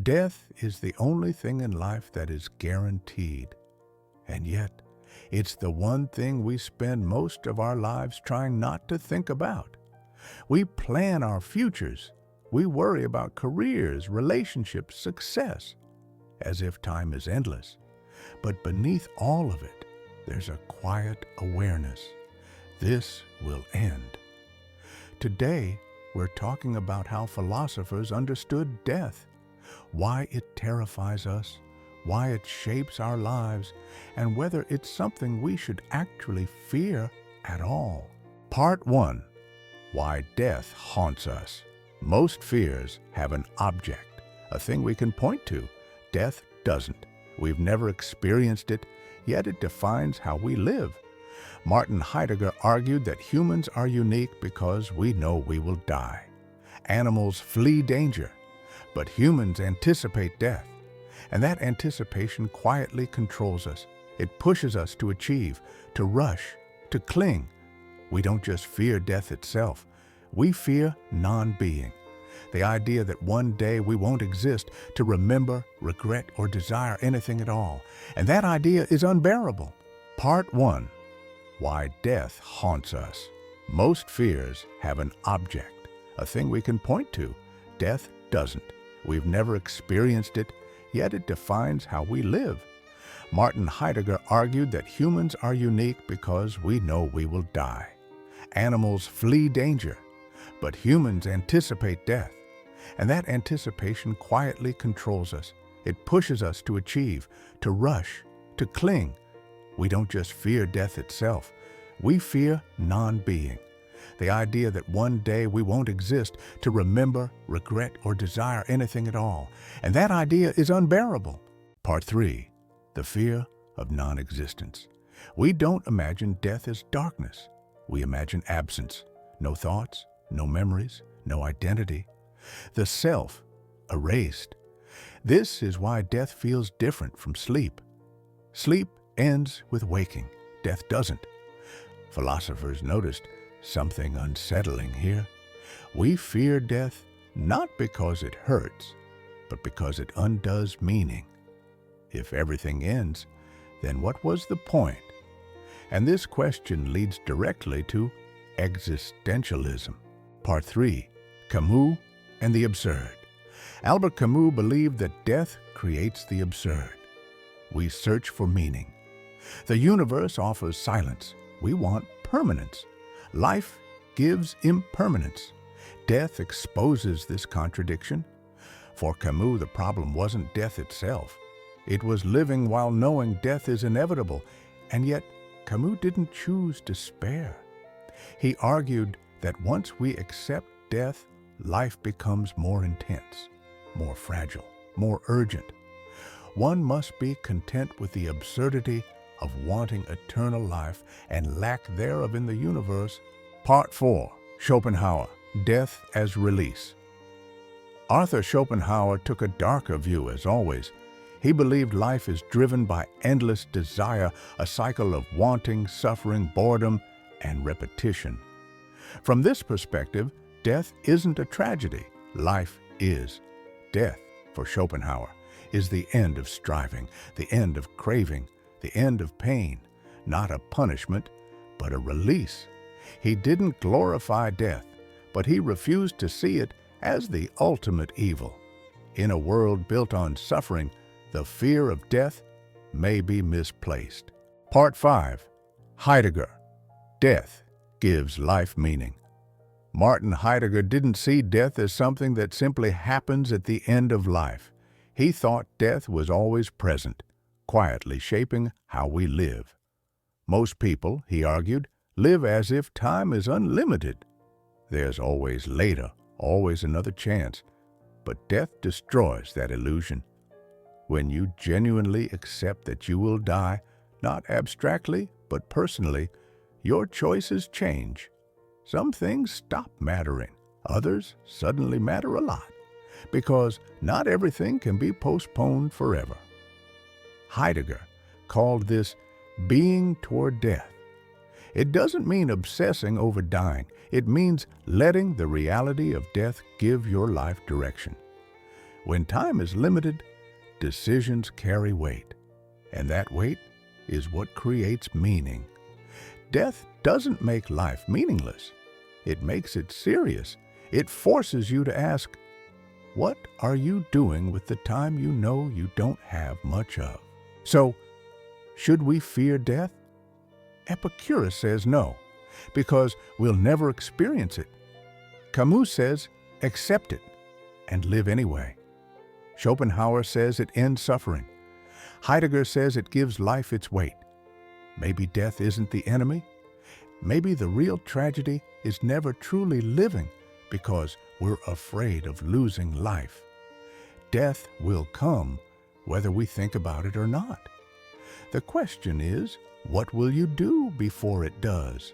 Death is the only thing in life that is guaranteed, and yet it's the one thing we spend most of our lives trying not to think about. We plan our futures. We worry about careers, relationships, success, as if time is endless. But beneath all of it, there's a quiet awareness. This will end. Today, we're talking about how philosophers understood death, why it terrifies us, why it shapes our lives, and whether it's something we should actually fear at all. Part 1. Why death haunts us. Most fears have an object, a thing we can point to. Death doesn't. We've never experienced it, yet it defines how we live. Martin Heidegger argued that humans are unique because we know we will die. Animals flee danger, but humans anticipate death. And that anticipation quietly controls us. It pushes us to achieve, to rush, to cling. We don't just fear death itself. We fear non-being. The idea that one day we won't exist to remember, regret, or desire anything at all. And that idea is unbearable. Part 1. Why death haunts us. Most fears have an object, a thing we can point to. Death doesn't. We've never experienced it, yet it defines how we live. Martin Heidegger argued that humans are unique because we know we will die. Animals flee danger, but humans anticipate death. And that anticipation quietly controls us. It pushes us to achieve, to rush, to cling. We don't just fear death itself. We fear non-being. The idea that one day we won't exist to remember, regret, or desire anything at all. And that idea is unbearable. Part 3. The fear of non-existence. We don't imagine death as darkness. We imagine absence. No thoughts, no memories, no identity. The self erased. This is why death feels different from sleep. Sleep ends with waking. Death doesn't. Philosophers noticed something unsettling here. We fear death not because it hurts, but because it undoes meaning. If everything ends, then what was the point? And this question leads directly to existentialism. Part 3. Camus and the absurd. Albert Camus believed that death creates the absurd. We search for meaning. The universe offers silence. We want permanence. Life gives impermanence. Death exposes this contradiction. For Camus, the problem wasn't death itself. It was living while knowing death is inevitable. And yet, Camus didn't choose despair. He argued that once we accept death, life becomes more intense, more fragile, more urgent. One must be content with the absurdity of wanting eternal life and lack thereof in the universe. Part 4. Schopenhauer, Death as Release. Arthur Schopenhauer took a darker view, as always. He believed life is driven by endless desire, a cycle of wanting, suffering, boredom, and repetition. From this perspective, death isn't a tragedy. Life is. Death, for Schopenhauer, is the end of striving, the end of craving, the end of pain, not a punishment, but a release. He didn't glorify death, but he refused to see it as the ultimate evil. In a world built on suffering, the fear of death may be misplaced. Part 5. Heidegger, Death gives life meaning. Martin Heidegger didn't see death as something that simply happens at the end of life. He thought death was always present, quietly shaping how we live. Most people, he argued, live as if time is unlimited. There's always later, always another chance, but death destroys that illusion. When you genuinely accept that you will die, not abstractly, but personally, your choices change. Some things stop mattering. Others suddenly matter a lot, because not everything can be postponed forever. Heidegger called this being toward death. It doesn't mean obsessing over dying. It means letting the reality of death give your life direction. When time is limited, decisions carry weight, and that weight is what creates meaning. Death doesn't make life meaningless. It makes it serious. It forces you to ask, what are you doing with the time you know you don't have much of? So, should we fear death? Epicurus says no, because we'll never experience it. Camus says, accept it and live anyway. Schopenhauer says it ends suffering. Heidegger says it gives life its weight. Maybe death isn't the enemy. Maybe the real tragedy is never truly living because we're afraid of losing life. Death will come whether we think about it or not. The question is, what will you do before it does?